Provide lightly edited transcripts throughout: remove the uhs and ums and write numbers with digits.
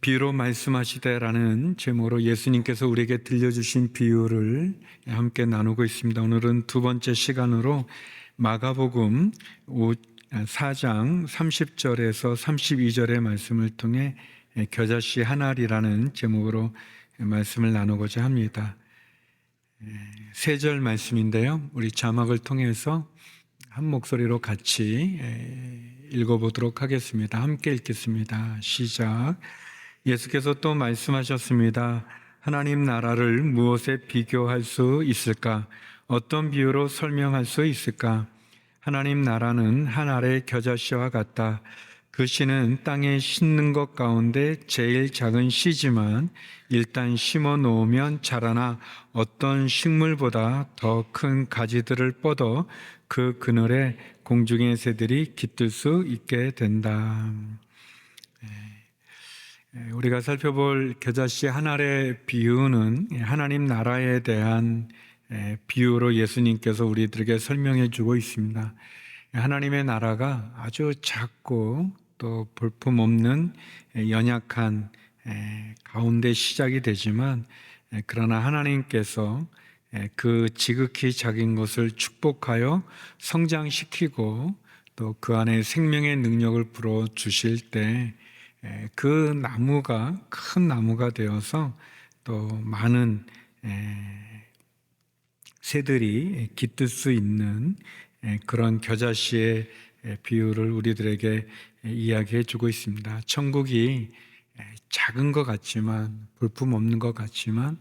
비유로 말씀하시되라는 제목으로 예수님께서 우리에게 들려주신 비유를 함께 나누고 있습니다. 오늘은 두 번째 시간으로 마가복음 4장 30절에서 32절의 말씀을 통해 겨자씨 한 알이라는 제목으로 말씀을 나누고자 합니다. 세 절 말씀인데요. 우리 자막을 통해서 한 목소리로 같이 읽어보도록 하겠습니다. 함께 읽겠습니다. 시작. 예수께서 또 말씀하셨습니다. 하나님 나라를 무엇에 비교할 수 있을까? 어떤 비유로 설명할 수 있을까? 하나님 나라는 한 알의 겨자씨와 같다. 그 씨는 땅에 심는 것 가운데 제일 작은 씨지만 일단 심어 놓으면 자라나 어떤 식물보다 더 큰 가지들을 뻗어 그 그늘에 공중의 새들이 깃들 수 있게 된다. 우리가 살펴볼 겨자씨 한 알의 비유는 하나님 나라에 대한 비유로 예수님께서 우리들에게 설명해 주고 있습니다. 하나님의 나라가 아주 작고 또 볼품없는 연약한 가운데 시작이 되지만 그러나 하나님께서 그 지극히 작은 것을 축복하여 성장시키고 또 그 안에 생명의 능력을 불어 주실 때 그 나무가 큰 나무가 되어서 또 많은 새들이 깃들 수 있는 그런 겨자씨의 비유를 우리들에게 이야기해 주고 있습니다. 천국이 작은 것 같지만 볼품없는 것 같지만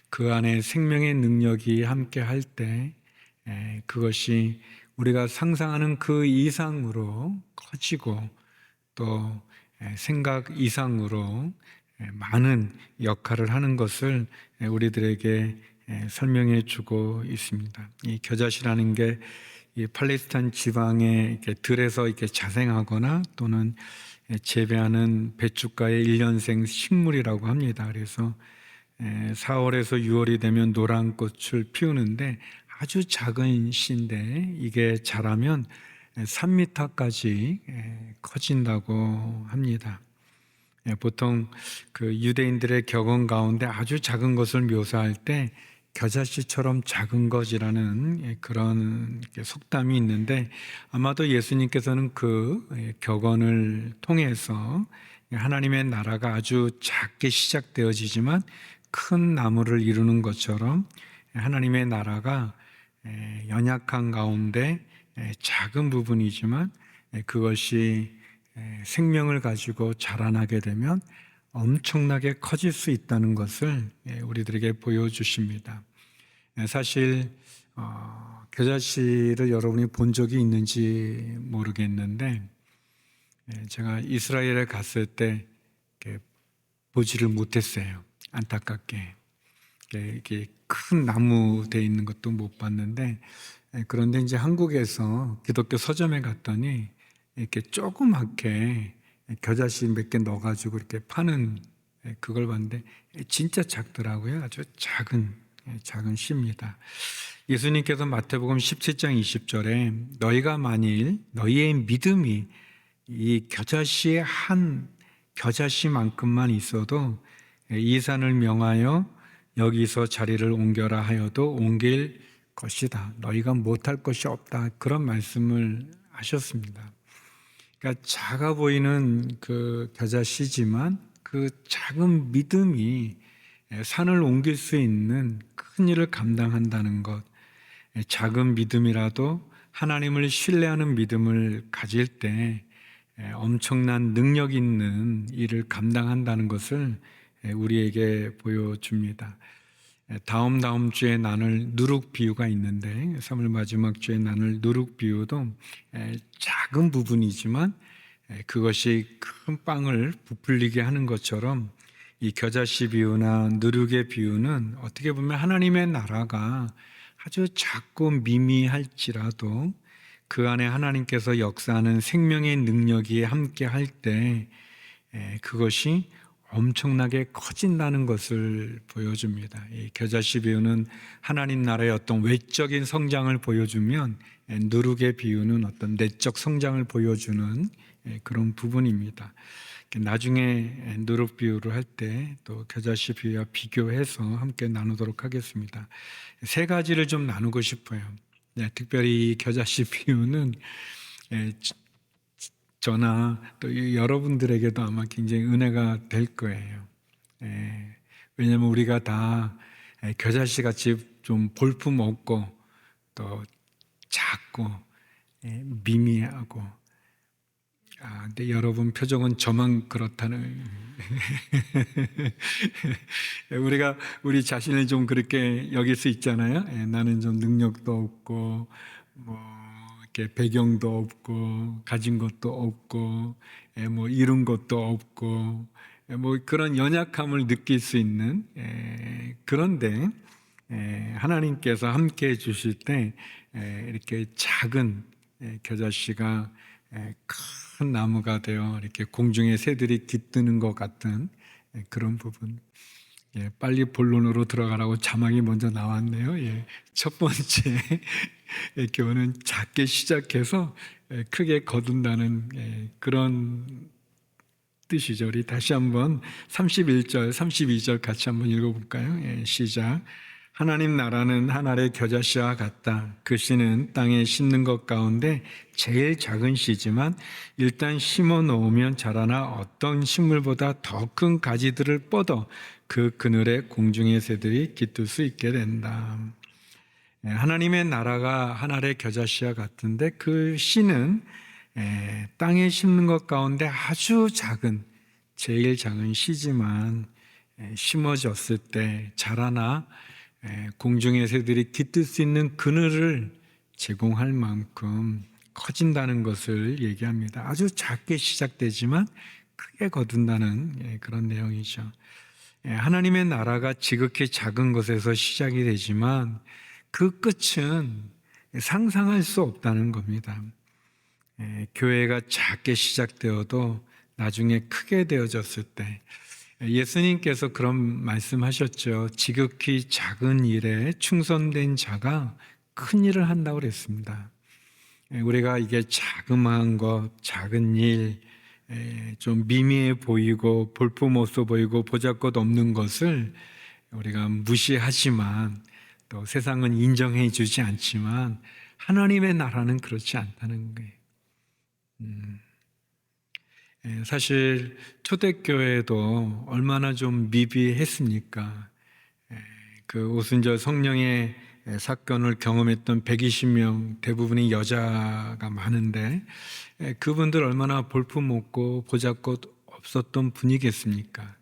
그 안에 생명의 능력이 함께 할 때 그것이 우리가 상상하는 그 이상으로 커지고 또 생각 이상으로 많은 역할을 하는 것을 우리들에게 설명해 주고 있습니다. 이 겨자씨라는 게 이 팔레스타인 지방의 들에서 이렇게 자생하거나 또는 재배하는 배춧가의 1년생 식물이라고 합니다. 그래서 4월에서 6월이 되면 노란 꽃을 피우는데 아주 작은 씨인데 이게 자라면 3m까지 커진다고 합니다. 보통 그 유대인들의 격언 가운데 아주 작은 것을 묘사할 때 겨자씨처럼 작은 것이라는 그런 속담이 있는데 아마도 예수님께서는 그 격언을 통해서 하나님의 나라가 아주 작게 시작되어지지만 큰 나무를 이루는 것처럼 하나님의 나라가 연약한 가운데 작은 부분이지만 그것이 생명을 가지고 자라나게 되면 엄청나게 커질 수 있다는 것을 우리들에게 보여주십니다. 사실 겨자씨를 여러분이 본 적이 있는지 모르겠는데 제가 이스라엘에 갔을 때 보지를 못했어요. 안타깝게 이게 큰 나무 돼 있는 것도 못 봤는데 그런데 이제 한국에서 기독교 서점에 갔더니 이렇게 조그맣게 겨자씨 몇 개 넣어가지고 이렇게 파는 그걸 봤는데 진짜 작더라고요. 아주 작은 씨입니다. 예수님께서 마태복음 17장 20절에 너희가 만일 너희의 믿음이 이 겨자씨의 한 겨자씨만큼만 있어도 이 산을 명하여 여기서 자리를 옮겨라 하여도 옮길 것이다. 너희가 못할 것이 없다. 그런 말씀을 하셨습니다. 그러니까 작아 보이는 그 겨자씨지만 그 작은 믿음이 산을 옮길 수 있는 큰 일을 감당한다는 것. 작은 믿음이라도 하나님을 신뢰하는 믿음을 가질 때 엄청난 능력 있는 일을 감당한다는 것을 우리에게 보여줍니다. 다음 주에 나눌 누룩 비유가 있는데 3월 마지막 주에 나눌 누룩 비유도 작은 부분이지만 그것이 큰 빵을 부풀리게 하는 것처럼 이 겨자씨 비유나 누룩의 비유는 어떻게 보면 하나님의 나라가 아주 작고 미미할지라도 그 안에 하나님께서 역사하는 생명의 능력이 함께 할 때 그것이 엄청나게 커진다는 것을 보여줍니다. 이 겨자씨 비유는 하나님 나라의 어떤 외적인 성장을 보여주면 누룩의 비유는 어떤 내적 성장을 보여주는 그런 부분입니다. 나중에 누룩 비유를 할 때 또 겨자씨 비유와 비교해서 함께 나누도록 하겠습니다. 세 가지를 좀 나누고 싶어요. 특별히 이 겨자씨 비유는 저나 또 여러분들에게도 아마 굉장히 은혜가 될 거예요. 왜냐하면 우리가 다 겨자씨 같이 좀 볼품 없고 또 작고 미미하고, 근데 여러분 표정은 저만 그렇다는 우리가 우리 자신을 좀 그렇게 여길 수 있잖아요. 나는 좀 능력도 없고 뭐 이렇게 배경도 없고 가진 것도 없고 뭐 이룬 것도 없고 뭐 그런 연약함을 느낄 수 있는, 그런데 하나님께서 함께 해 주실 때 이렇게 작은 겨자씨가 큰 나무가 되어 이렇게 공중의 새들이 깃드는 것 같은 그런 부분. 빨리 본론으로 들어가라고 자막이 먼저 나왔네요. 첫 번째 교훈은 작게 시작해서 크게 거둔다는 그런 뜻이죠. 우리 다시 한번 31절, 32절 같이 한번 읽어볼까요? 시작. 하나님 나라는 한 알의 겨자씨와 같다. 그 씨는 땅에 심는 것 가운데 제일 작은 씨지만 일단 심어 놓으면 자라나 어떤 식물보다 더 큰 가지들을 뻗어 그 그늘에 공중의 새들이 깃들 수 있게 된다. 하나님의 나라가 한 알의 겨자씨와 같은데 그 씨는 땅에 심는 것 가운데 아주 작은, 제일 작은 씨지만 심어졌을 때 자라나 공중의 새들이 깃들 수 있는 그늘을 제공할 만큼 커진다는 것을 얘기합니다. 아주 작게 시작되지만 크게 거둔다는 그런 내용이죠. 하나님의 나라가 지극히 작은 것에서 시작이 되지만 그 끝은 상상할 수 없다는 겁니다. 교회가 작게 시작되어도 나중에 크게 되어졌을 때, 예수님께서 그런 말씀하셨죠. 지극히 작은 일에 충성된 자가 큰 일을 한다고 그랬습니다. 우리가 이게 자그마한 것, 작은 일, 좀 미미해 보이고 볼품 없어 보이고 보잘것 없는 것을 우리가 무시하지만 또 세상은 인정해 주지 않지만 하나님의 나라는 그렇지 않다는 거예요. 사실 초대교회도 얼마나 좀 미비했습니까? 그 오순절 성령의 사건을 경험했던 120명 대부분이 여자가 많은데 그분들 얼마나 볼품없고 보잘것 없었던 분이겠습니까?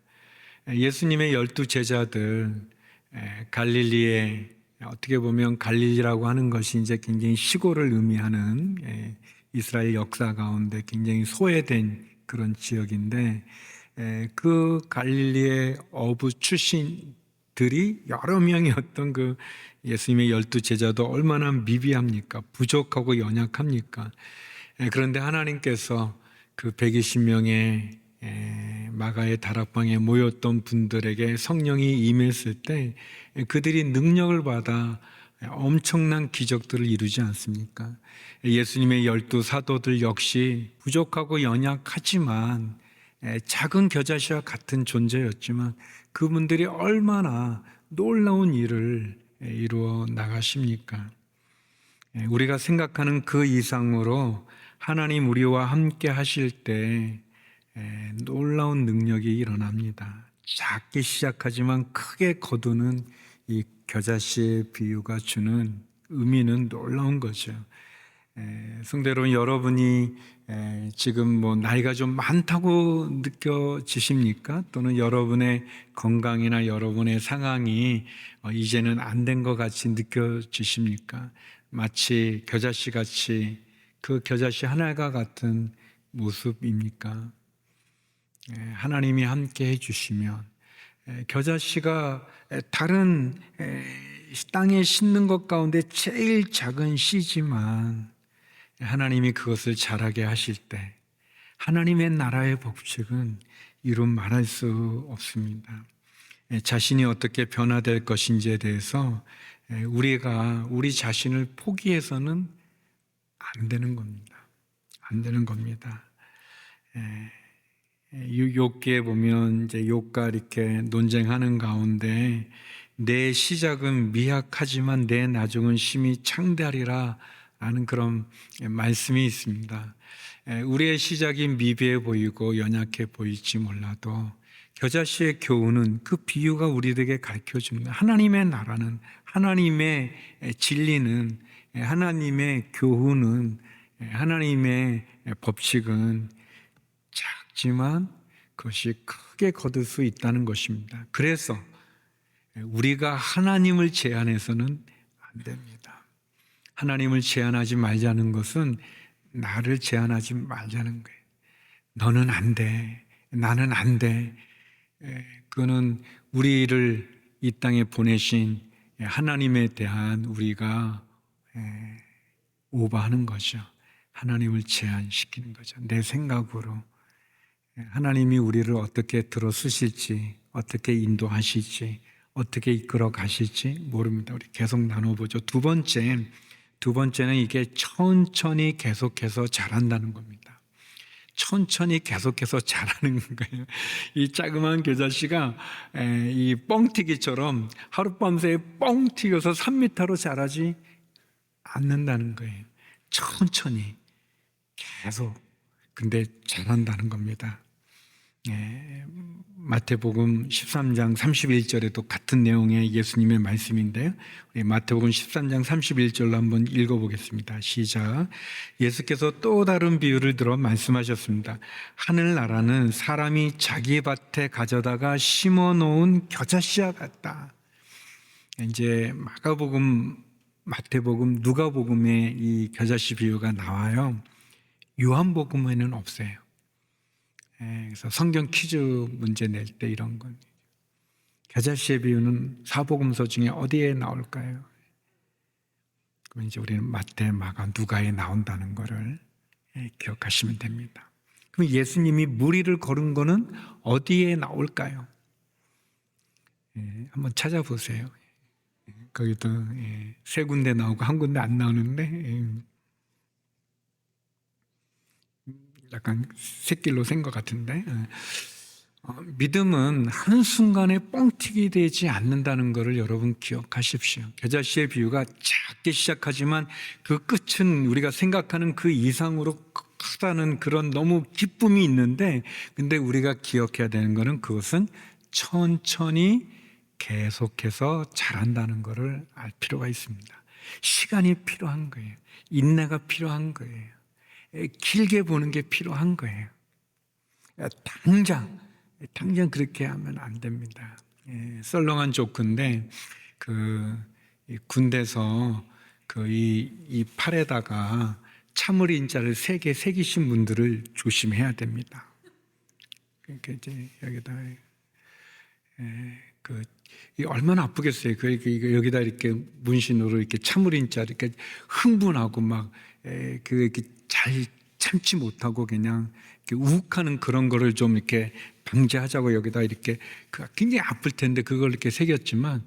예수님의 12 제자들 갈릴리에, 어떻게 보면 갈릴리라고 하는 것이 이제 굉장히 시골을 의미하는 이스라엘 역사 가운데 굉장히 소외된 그런 지역인데 그 갈릴리의 어부 출신들이 여러 명이었던 그 예수님의 12 제자도 얼마나 미비합니까? 부족하고 연약합니까? 그런데 하나님께서 그 120명의 마가의 다락방에 모였던 분들에게 성령이 임했을 때 그들이 능력을 받아 엄청난 기적들을 이루지 않습니까? 예수님의 12 사도들 역시 부족하고 연약하지만 작은 겨자씨와 같은 존재였지만 그분들이 얼마나 놀라운 일을 이루어 나가십니까? 우리가 생각하는 그 이상으로 하나님 우리와 함께 하실 때 놀라운 능력이 일어납니다. 작게 시작하지만 크게 거두는 이 겨자씨의 비유가 주는 의미는 놀라운 거죠. 성도 여러분, 여러분이 지금 뭐 나이가 좀 많다고 느껴지십니까? 또는 여러분의 건강이나 여러분의 상황이 이제는 안 된 것 같이 느껴지십니까? 마치 겨자씨 같이 그 겨자씨 하나가 같은 모습입니까? 하나님이 함께 해주시면 겨자씨가 다른 땅에 심는 것 가운데 제일 작은 씨지만 하나님이 그것을 자라게 하실 때 하나님의 나라의 법칙은 이루 말할 수 없습니다. 자신이 어떻게 변화될 것인지에 대해서 우리가 우리 자신을 포기해서는 안 되는 겁니다. 안 되는 겁니다. 욥기에 보면 이제 욥과 이렇게 논쟁하는 가운데 내 시작은 미약하지만 내 나중은 심히 창대하리라 라는 그런 말씀이 있습니다. 우리의 시작이 미비해 보이고 연약해 보일지 몰라도 겨자씨의 교훈은 그 비유가 우리에게 가르쳐줍니다. 하나님의 나라는, 하나님의 진리는, 하나님의 교훈은, 하나님의 법칙은 작지만 그것이 크게 거둘 수 있다는 것입니다. 그래서 우리가 하나님을 제한해서는 안 됩니다. 하나님을 제한하지 말자는 것은 나를 제한하지 말자는 거예요. 너는 안 돼. 나는 안 돼. 그거는 우리를 이 땅에 보내신 하나님에 대한 우리가 오버하는 거죠. 하나님을 제한시키는 거죠. 내 생각으로. 하나님이 우리를 어떻게 들어 쓰실지, 어떻게 인도하실지, 어떻게 이끌어 가실지 모릅니다. 우리 계속 나눠보죠. 두 번째는 이게 천천히 계속해서 자란다는 겁니다. 천천히 계속해서 자라는 거예요. 이 자그마한 겨자씨가 이 뻥튀기처럼 하룻밤새 뻥 튀겨서 3m로 자라지 않는다는 거예요. 천천히 계속 근데 자란다는 겁니다. 마태복음 13장 31절에도 같은 내용의 예수님의 말씀인데요. 우리 마태복음 13장 31절로 한번 읽어보겠습니다. 시작. 예수께서 또 다른 비유를 들어 말씀하셨습니다. 하늘나라는 사람이 자기 밭에 가져다가 심어놓은 겨자씨와 같다. 이제 마가복음, 마태복음, 누가복음에 이 겨자씨 비유가 나와요. 요한복음에는 없어요. 그래서 성경 퀴즈 문제 낼 때 이런 건 겨자씨의 비유는 사복음서 중에 어디에 나올까요? 그럼 이제 우리는 마태, 마가, 누가에 나온다는 것을 기억하시면 됩니다. 그럼 예수님이 무리를 걸은 거는 어디에 나올까요? 한번 찾아보세요. 거기도 세 군데 나오고 한 군데 안 나오는데 약간 새길로 센 것 같은데 믿음은 한순간에 뻥튀기 되지 않는다는 것을 여러분 기억하십시오. 겨자씨의 비유가 작게 시작하지만 그 끝은 우리가 생각하는 그 이상으로 크다는 그런 너무 기쁨이 있는데 근데 우리가 기억해야 되는 것은 그것은 천천히 계속해서 자란다는 것을 알 필요가 있습니다. 시간이 필요한 거예요. 인내가 필요한 거예요. 길게 보는 게 필요한 거예요. 당장 그렇게 하면 안 됩니다. 썰렁한 조크인데 군대에서 이 팔에다가 참을 인자를 3개 새기신 분들을 조심해야 됩니다. 그러니까 이제 여기다 얼마나 아프겠어요. 여기다 이렇게 문신으로 이렇게 참을 인자 이렇게 흥분하고 막 이렇게 잘 참지 못하고 그냥 이렇게 우욱하는 그런 거를 좀 이렇게 방지하자고 여기다 이렇게 굉장히 아플 텐데 그걸 이렇게 새겼지만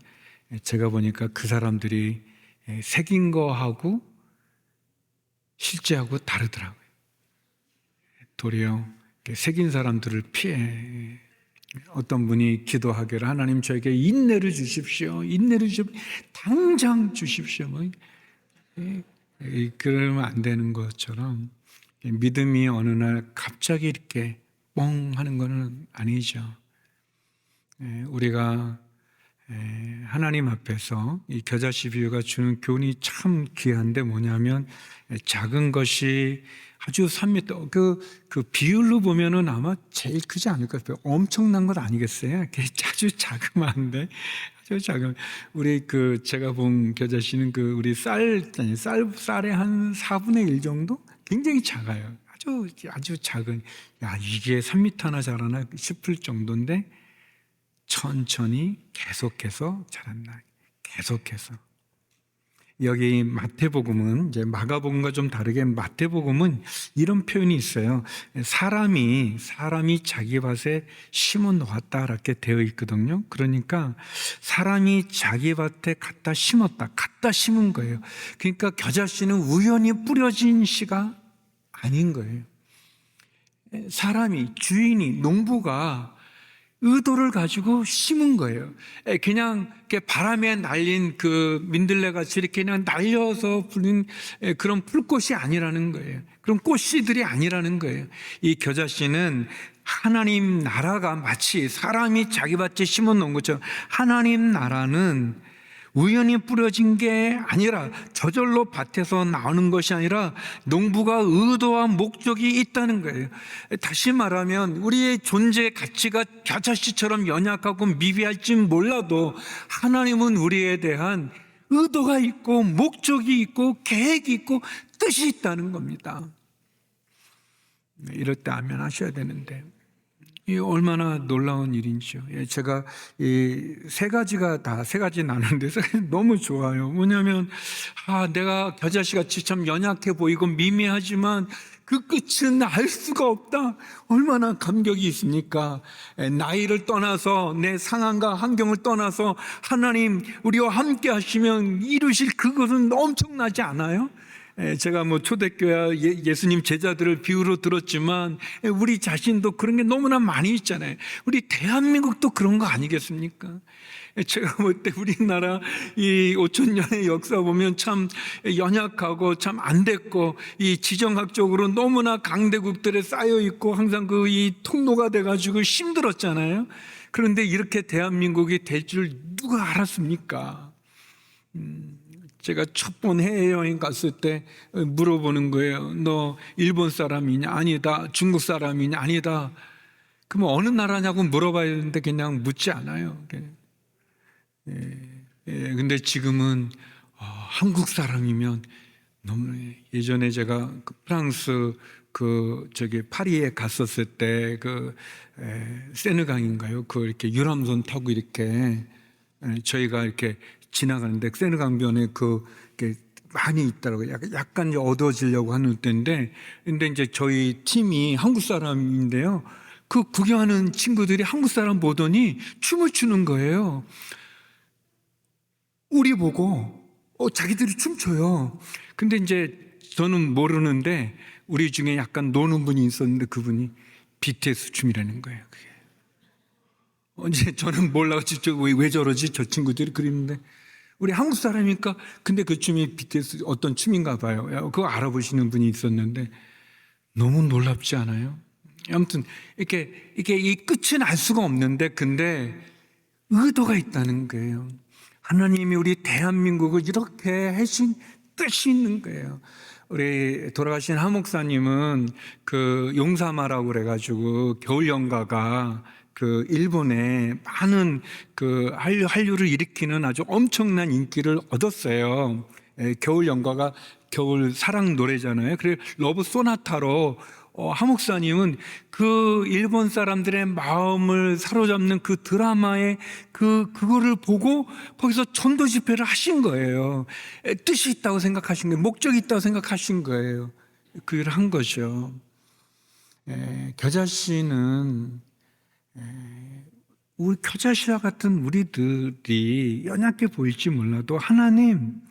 제가 보니까 그 사람들이 새긴 거하고 실제하고 다르더라고요. 도리어 새긴 사람들을 피해. 어떤 분이 기도하기를 하나님 저에게 인내를 주십시오. 인내를 주십시오. 당장 주십시오. 그러면 안 되는 것처럼 믿음이 어느 날 갑자기 이렇게 뻥 하는 것은 아니죠. 우리가 하나님 앞에서 이 겨자씨 비유가 주는 교훈이 참 귀한데 뭐냐면 작은 것이 아주 3m 그 비율로 보면은 아마 제일 크지 않을까 싶어요. 엄청난 것 아니겠어요? 아주 자그마한데 아주 작은 우리 제가 본 겨자씨는 우리 쌀의 한 4분의 1 정도 굉장히 작아요. 아주 작은 이게 3m나 자라나 싶을 정도인데 천천히 계속해서 자란다. 계속해서. 여기 마태복음은 이제 마가복음과 좀 다르게 마태복음은 이런 표현이 있어요. 사람이 자기 밭에 심어 놓았다 이렇게 되어 있거든요. 그러니까 사람이 자기 밭에 갖다 심은 거예요. 그러니까 겨자씨는 우연히 뿌려진 씨가 아닌 거예요. 사람이, 주인이, 농부가 의도를 가지고 심은 거예요. 그냥 이렇게 바람에 날린 그 민들레같이 이렇게 그냥 날려서 부는 그런 풀꽃이 아니라는 거예요. 그런 꽃씨들이 아니라는 거예요. 이 겨자씨는 하나님 나라가 마치 사람이 자기 밭에 심어 놓은 것처럼, 하나님 나라는 우연히 뿌려진 게 아니라, 저절로 밭에서 나오는 것이 아니라 농부가 의도와 목적이 있다는 거예요. 다시 말하면 우리의 존재의 가치가 겨자씨처럼 연약하고 미비할지 몰라도 하나님은 우리에 대한 의도가 있고 목적이 있고 계획이 있고 뜻이 있다는 겁니다. 이럴 때 아멘 하셔야 되는데, 이 얼마나 놀라운 일인지요. 제가 이 세 가지 나누는데 너무 좋아요. 뭐냐면, 내가 겨자씨 같이 참 연약해 보이고 미미하지만 그 끝은 알 수가 없다. 얼마나 감격이 있습니까? 나이를 떠나서, 내 상황과 환경을 떠나서 하나님 우리와 함께 하시면 이루실 그것은 엄청나지 않아요? 제가 초대교회 예수님 제자들을 비유로 들었지만 우리 자신도 그런 게 너무나 많이 있잖아요. 우리 대한민국도 그런 거 아니겠습니까? 제가 볼 때 우리나라 이 5,000년의 역사 보면 참 연약하고 참 안 됐고, 이 지정학적으로 너무나 강대국들에 쌓여 있고 항상 이 통로가 돼가지고 힘들었잖아요. 그런데 이렇게 대한민국이 될 줄 누가 알았습니까? 제가 첫 번 해외여행 갔을 때 물어보는 거예요. 너 일본 사람이냐? 아니다. 중국 사람이냐? 아니다. 그럼 어느 나라냐고 물어봐야 되는데 그냥 묻지 않아요. 근데 지금은 한국 사람이면 너무, 예전에 제가 프랑스 파리에 갔었을 때 세느강인가요? 이렇게 유람선 타고 이렇게 저희가 이렇게 지나가는데 세느강변에 이렇게 많이 있더라고요. 약간 이제 어두워지려고 하는 때인데, 근데 이제 저희 팀이 한국 사람인데요. 그 구경하는 친구들이 한국 사람 보더니 춤을 추는 거예요. 우리 보고 자기들이 춤춰요. 근데 이제 저는 모르는데 우리 중에 약간 노는 분이 있었는데 그분이 BTS 춤이라는 거예요. 그게. 이제 저는 몰라가지고 왜 저러지? 저 친구들이 그랬는데, 우리 한국 사람이니까, 근데 그 춤이 BTS 어떤 춤인가 봐요. 그거 알아보시는 분이 있었는데 너무 놀랍지 않아요? 아무튼 이렇게 이 끝은 알 수가 없는데, 근데 의도가 있다는 거예요. 하나님이 우리 대한민국을 이렇게 하신 뜻이 있는 거예요. 우리 돌아가신 하 목사님은 용사마라고 그래가지고 겨울 연가가 일본에 많은 한류를 일으키는 아주 엄청난 인기를 얻었어요. 겨울 연가가 겨울 사랑 노래잖아요. 그래서 러브 소나타로 하 목사님은 일본 사람들의 마음을 사로잡는 드라마의 그거를 보고 거기서 전도 집회를 하신 거예요. 뜻이 있다고 생각하신 거예요. 목적이 있다고 생각하신 거예요. 그 일을 한 거죠. 겨자씨는 우리 겨자씨와 같은 우리들이 연약해 보일지 몰라도 하나님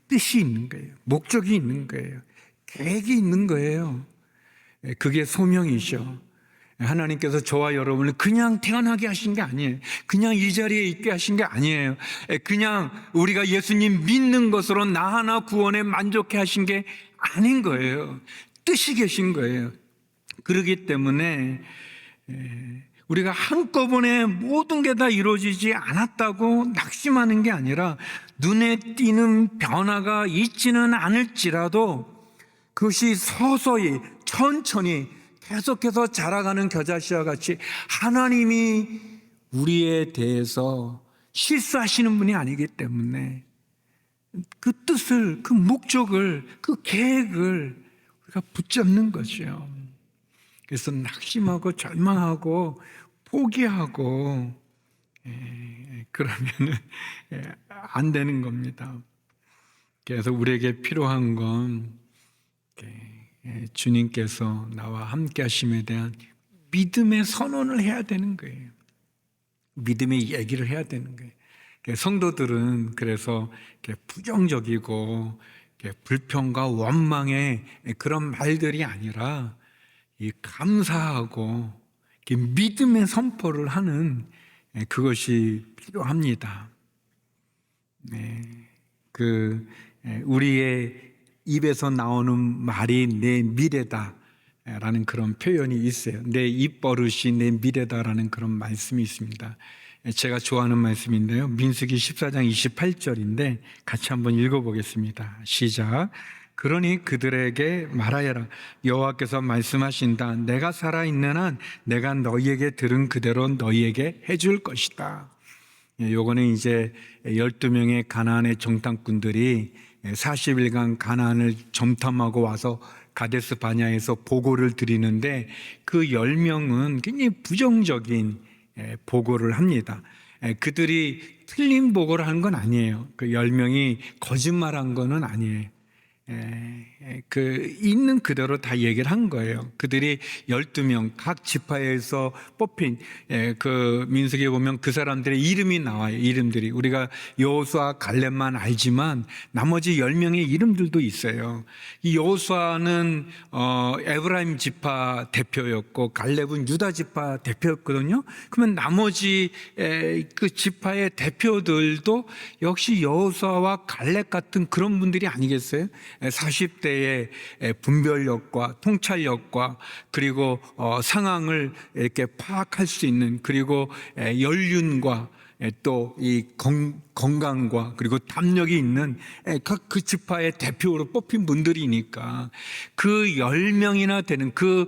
뜻이 있는 거예요. 목적이 있는 거예요. 계획이 있는 거예요. 그게 소명이죠. 하나님께서 저와 여러분을 그냥 태어나게 하신 게 아니에요. 그냥 이 자리에 있게 하신 게 아니에요. 그냥 우리가 예수님 믿는 것으로 나 하나 구원에 만족해 하신 게 아닌 거예요. 뜻이 계신 거예요. 그렇기 때문에 우리가 한꺼번에 모든 게 다 이루어지지 않았다고 낙심하는 게 아니라, 눈에 띄는 변화가 있지는 않을지라도 그것이 서서히 천천히 계속해서 자라가는 겨자씨와 같이 하나님이 우리에 대해서 실수하시는 분이 아니기 때문에 그 뜻을, 그 목적을, 그 계획을 우리가 붙잡는 거죠. 그래서 낙심하고 절망하고 포기하고 그러면은 안 되는 겁니다. 그래서 우리에게 필요한 건 주님께서 나와 함께 하심에 대한 믿음의 선언을 해야 되는 거예요. 믿음의 얘기를 해야 되는 거예요. 성도들은 그래서 부정적이고 불평과 원망의 그런 말들이 아니라 이 감사하고 믿음의 선포를 하는 그것이 필요합니다. 네, 우리의 입에서 나오는 말이 내 미래다라는 그런 표현이 있어요. 내 입버릇이 내 미래다라는 그런 말씀이 있습니다. 제가 좋아하는 말씀인데요. 민수기 14장 28절인데 같이 한번 읽어보겠습니다. 시작. 그러니 그들에게 말하여라. 여호와께서 말씀하신다. 내가 살아있는 한 내가 너희에게 들은 그대로 너희에게 해줄 것이다. 요거는 이제 12명의 가나안의 정탐꾼들이 40일간 가나안을 점탐하고 와서 가데스 바냐에서 보고를 드리는데 그 10명은 굉장히 부정적인 보고를 합니다. 그들이 틀린 보고를 한 건 아니에요. 그 10명이 거짓말한 거는 아니에요. 있는 그대로 다 얘기를 한 거예요. 그들이 12명 각 지파에서 뽑힌 그 민수기에 보면 그 사람들의 이름이 나와요. 이름들이 우리가 여호수아 갈렙만 알지만 나머지 10명의 이름들도 있어요. 이 여호수아는 에브라임 지파 대표였고 갈렙은 유다 지파 대표였거든요. 그러면 나머지 그 지파의 대표들도 역시 여호수아와 갈렙 같은 그런 분들이 아니겠어요? 40대의 분별력과 통찰력과 그리고 상황을 이렇게 파악할 수 있는, 그리고 연륜과 또 이 건강과 그리고 담력이 있는 각 그 지파의 대표로 뽑힌 분들이니까 그 10명이나 되는 그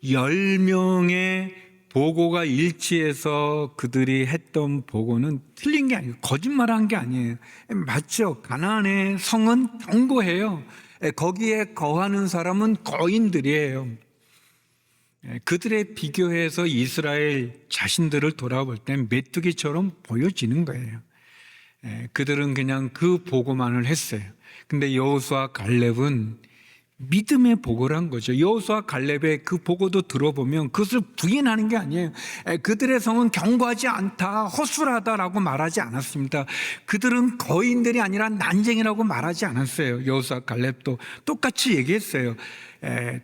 10명의 보고가 일치해서 그들이 했던 보고는 틀린 게 아니에요. 거짓말한 게 아니에요. 맞죠. 가나안의 성은 견고해요. 거기에 거하는 사람은 거인들이에요. 그들에 비교해서 이스라엘 자신들을 돌아볼 땐 메뚜기처럼 보여지는 거예요. 그들은 그냥 그 보고만을 했어요. 근데 여호수아 갈렙은 믿음의 보고를 한 거죠. 여호수아 갈렙의 그 보고도 들어보면 그것을 부인하는 게 아니에요. 그들의 성은 견고하지 않다, 허술하다라고 말하지 않았습니다. 그들은 거인들이 아니라 난쟁이라고 말하지 않았어요. 여호수아 갈렙도 똑같이 얘기했어요.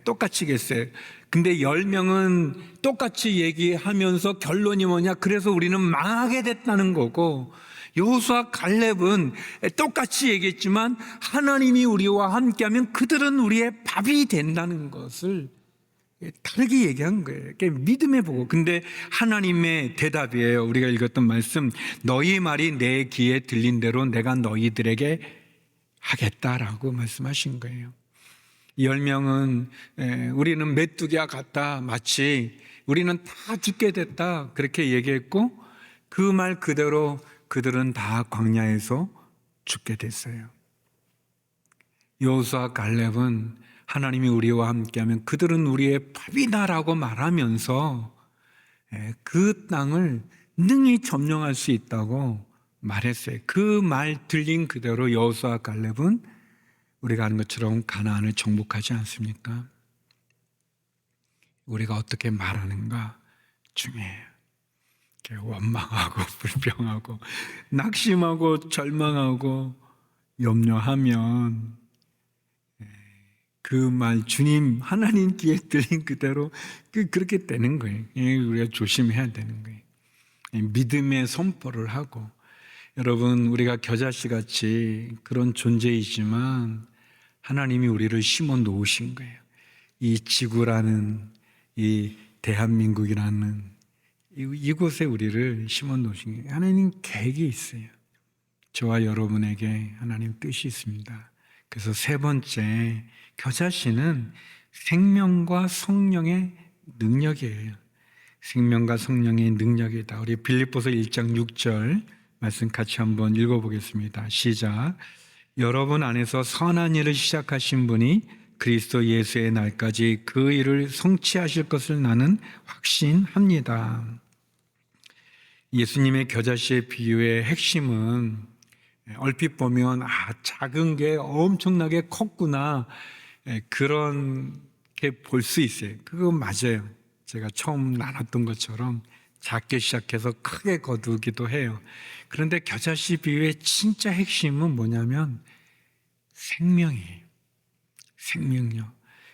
똑같이 얘기했어요. 근데 10명은 똑같이 얘기하면서 결론이 뭐냐? 그래서 우리는 망하게 됐다는 거고, 여호수아 갈렙은 똑같이 얘기했지만 하나님이 우리와 함께하면 그들은 우리의 밥이 된다는 것을 다르게 얘기한 거예요. 믿음의 보고. 근데 하나님의 대답이에요. 우리가 읽었던 말씀, 너희 말이 내 귀에 들린 대로 내가 너희들에게 하겠다라고 말씀하신 거예요. 10명은 우리는 메뚜기와 같다, 마치 우리는 다 죽게 됐다 그렇게 얘기했고, 그 말 그대로 그들은 다 광야에서 죽게 됐어요. 여호수아 갈렙은 하나님이 우리와 함께하면 그들은 우리의 밥이다라고 말하면서 그 땅을 능히 점령할 수 있다고 말했어요. 그 말 들린 그대로 여호수아 갈렙은 우리가 아는 것처럼 가나안을 정복하지 않습니까? 우리가 어떻게 말하는가 중요해요. 원망하고 불평하고 낙심하고 절망하고 염려하면 그 말 주님 하나님 귀에 들린 그대로 그렇게 되는 거예요. 우리가 조심해야 되는 거예요. 믿음의 선포를 하고, 여러분 우리가 겨자씨 같이 그런 존재이지만 하나님이 우리를 심어 놓으신 거예요. 이 지구라는, 이 대한민국이라는 이곳에 우리를 심어 놓으신 거예요. 하나님 계획이 있어요. 저와 여러분에게 하나님 뜻이 있습니다. 그래서 세 번째, 겨자씨는 생명과 성령의 능력이에요. 생명과 성령의 능력이다. 우리 빌립보서 1장 6절 말씀 같이 한번 읽어보겠습니다. 시작. 여러분 안에서 선한 일을 시작하신 분이 그리스도 예수의 날까지 그 일을 성취하실 것을 나는 확신합니다. 예수님의 겨자씨의 비유의 핵심은 얼핏 보면 작은 게 엄청나게 컸구나, 그렇게 볼 수 있어요. 그거 맞아요. 제가 처음 나눴던 것처럼 작게 시작해서 크게 거두기도 해요. 그런데 겨자씨 비유의 진짜 핵심은 뭐냐면 생명이에요. 생명력.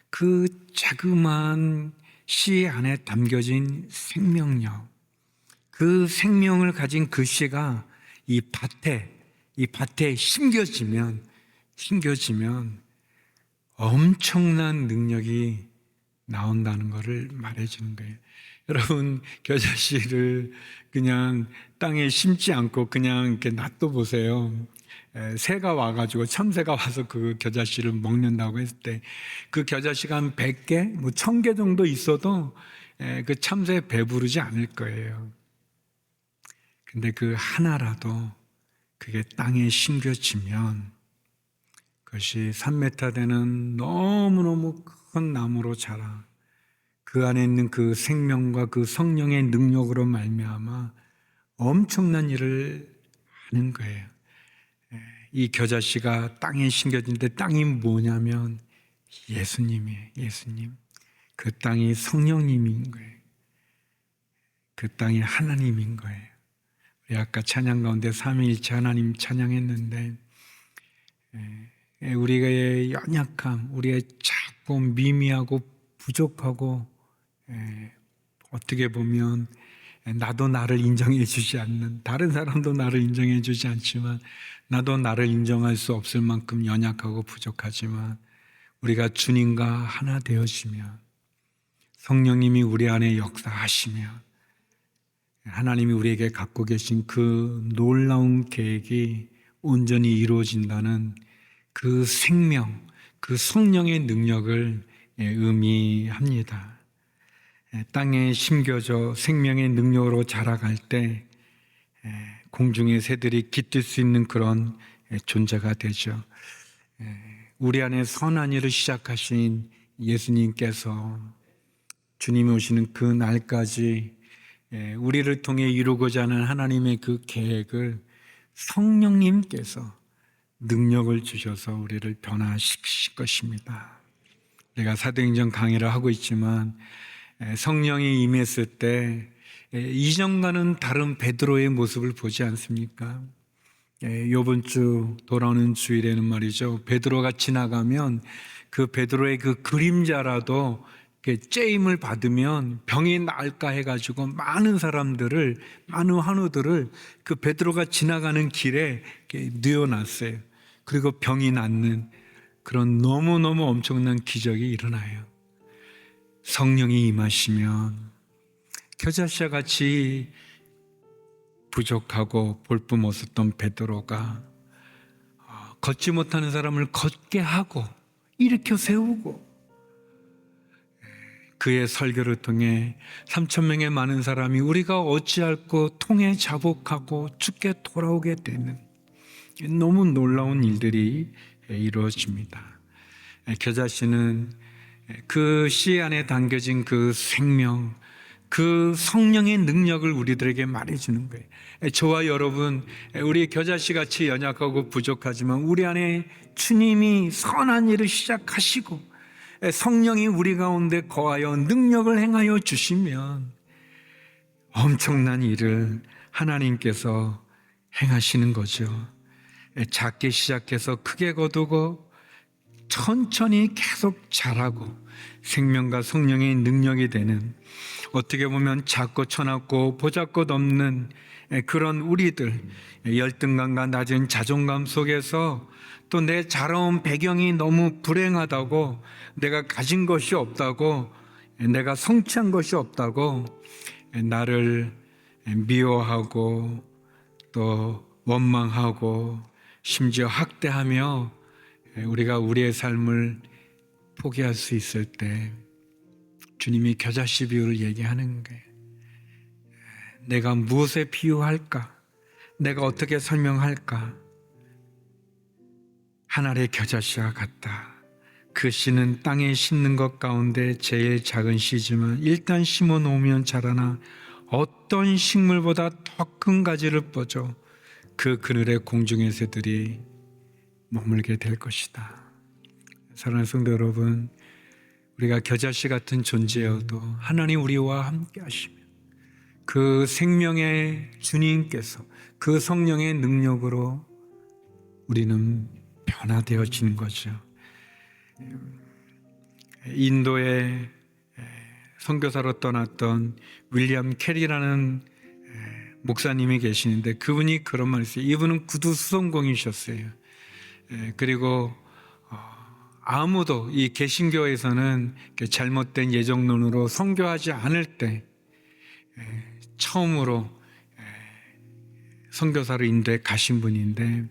그 자그마한 씨 안에 담겨진 생명력, 그 생명을 가진 그 씨가 이 밭에 심겨지면 엄청난 능력이 나온다는 것을 말해주는 거예요. 여러분, 겨자씨를 그냥 땅에 심지 않고 그냥 이렇게 놔둬보세요. 새가 와가지고, 참새가 와서 그 겨자씨를 먹는다고 했을 때, 그 겨자씨가 한 100개, 뭐 1000개 정도 있어도 그 참새 배부르지 않을 거예요. 근데 그 하나라도 그게 땅에 심겨지면 그것이 3m 되는 너무너무 큰 나무로 자라, 그 안에 있는 그 생명과 그 성령의 능력으로 말미암아 엄청난 일을 하는 거예요. 이 겨자씨가 땅에 심겨진데, 땅이 뭐냐면 예수님이에요. 예수님. 그 땅이 성령님인 거예요. 그 땅이 하나님인 거예요. 우리 아까 찬양 가운데 삼위일체 하나님 찬양했는데, 우리의 연약함, 우리의 작고 미미하고 부족하고, 어떻게 보면 나도 나를 인정해 주지 않는, 다른 사람도 나를 인정해 주지 않지만 나도 나를 인정할 수 없을 만큼 연약하고 부족하지만, 우리가 주님과 하나 되어지면, 성령님이 우리 안에 역사하시면, 하나님이 우리에게 갖고 계신 그 놀라운 계획이 온전히 이루어진다는 그 생명, 그 성령의 능력을 의미합니다. 땅에 심겨져 생명의 능력으로 자라갈 때 공중의 새들이 깃들 수 있는 그런 존재가 되죠. 우리 안에 선한 일을 시작하신 예수님께서, 주님이 오시는 그 날까지 우리를 통해 이루고자 하는 하나님의 그 계획을 성령님께서 능력을 주셔서 우리를 변화시키실 것입니다. 내가 사도행전 강의를 하고 있지만 성령이 임했을 때 이전과는 다른 베드로의 모습을 보지 않습니까? 이번 주 돌아오는 주일에는 말이죠, 베드로가 지나가면 그 베드로의 그 그림자라도 째임을 받으면 병이 나을까 해가지고 많은 사람들을, 많은 환우들을 그 베드로가 지나가는 길에 뉘어놨어요. 그리고 병이 낫는 그런 너무너무 엄청난 기적이 일어나요. 성령이 임하시면 겨자씨와 같이 부족하고 볼품 없었던 베드로가 걷지 못하는 사람을 걷게 하고 일으켜 세우고, 그의 설교를 통해 3,000명의 많은 사람이 우리가 어찌할꼬 통해 자복하고 주께 돌아오게 되는 너무 놀라운 일들이 이루어집니다. 겨자씨는 그 씨 안에 담겨진 그 생명, 그 성령의 능력을 우리들에게 말해주는 거예요. 저와 여러분, 우리 겨자씨같이 연약하고 부족하지만 우리 안에 주님이 선한 일을 시작하시고 성령이 우리 가운데 거하여 능력을 행하여 주시면 엄청난 일을 하나님께서 행하시는 거죠. 작게 시작해서 크게 거두고 천천히 계속 자라고 생명과 성령의 능력이 되는, 어떻게 보면 작고 천하고 보잘것 없는 그런 우리들, 열등감과 낮은 자존감 속에서 또 내 자라온 배경이 너무 불행하다고, 내가 가진 것이 없다고, 내가 성취한 것이 없다고 나를 미워하고 또 원망하고 심지어 학대하며 우리가 우리의 삶을 포기할 수 있을 때 주님이 겨자씨 비유를 얘기하는 거예요. 내가 무엇에 비유할까? 내가 어떻게 설명할까? 하늘의 겨자씨와 같다. 그 씨는 땅에 심는 것 가운데 제일 작은 씨지만 일단 심어 놓으면 자라나 어떤 식물보다 더 큰 가지를 뻗어 그 그늘에 공중의 새들이 머물게 될 것이다. 사랑하는 성도 여러분, 우리가 겨자씨 같은 존재여도 하나님 우리와 함께 하시며 그 생명의 주님께서 그 성령의 능력으로 우리는 변화되어지는 거죠. 인도의 선교사로 떠났던 윌리엄 캐리라는 목사님이 계시는데 그분이 그런 말을 했어요. 이분은 구두 수송공이셨어요. 그리고 아무도 이 개신교에서는 잘못된 예정론으로 선교하지 않을 때 처음으로 선교사로 인도에 가신 분인데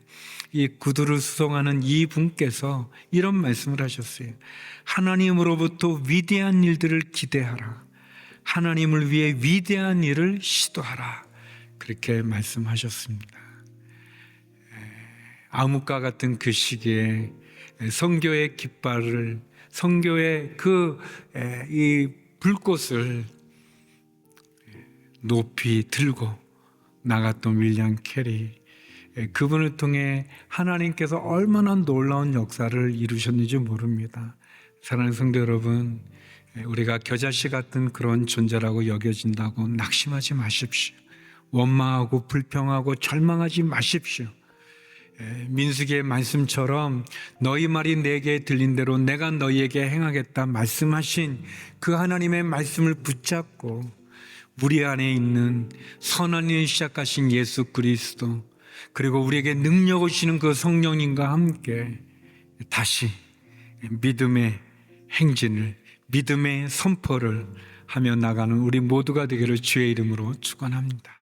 이 구두를 수송하는 이 분께서 이런 말씀을 하셨어요. 하나님으로부터 위대한 일들을 기대하라. 하나님을 위해 위대한 일을 시도하라. 그렇게 말씀하셨습니다. 암흑과 같은 그 시기에 선교의 깃발을, 선교의 이 불꽃을 높이 들고 나갔던 윌리엄 캐리, 그분을 통해 하나님께서 얼마나 놀라운 역사를 이루셨는지 모릅니다. 사랑하는 성도 여러분, 우리가 겨자씨 같은 그런 존재라고 여겨진다고 낙심하지 마십시오. 원망하고 불평하고 절망하지 마십시오. 민수기의 말씀처럼 너희 말이 내게 들린 대로 내가 너희에게 행하겠다 말씀하신 그 하나님의 말씀을 붙잡고 우리 안에 있는 선한 일 시작하신 예수 그리스도, 그리고 우리에게 능력 오시는 그 성령님과 함께 다시 믿음의 행진을, 믿음의 선포를 하며 나가는 우리 모두가 되기를 주의 이름으로 축원합니다.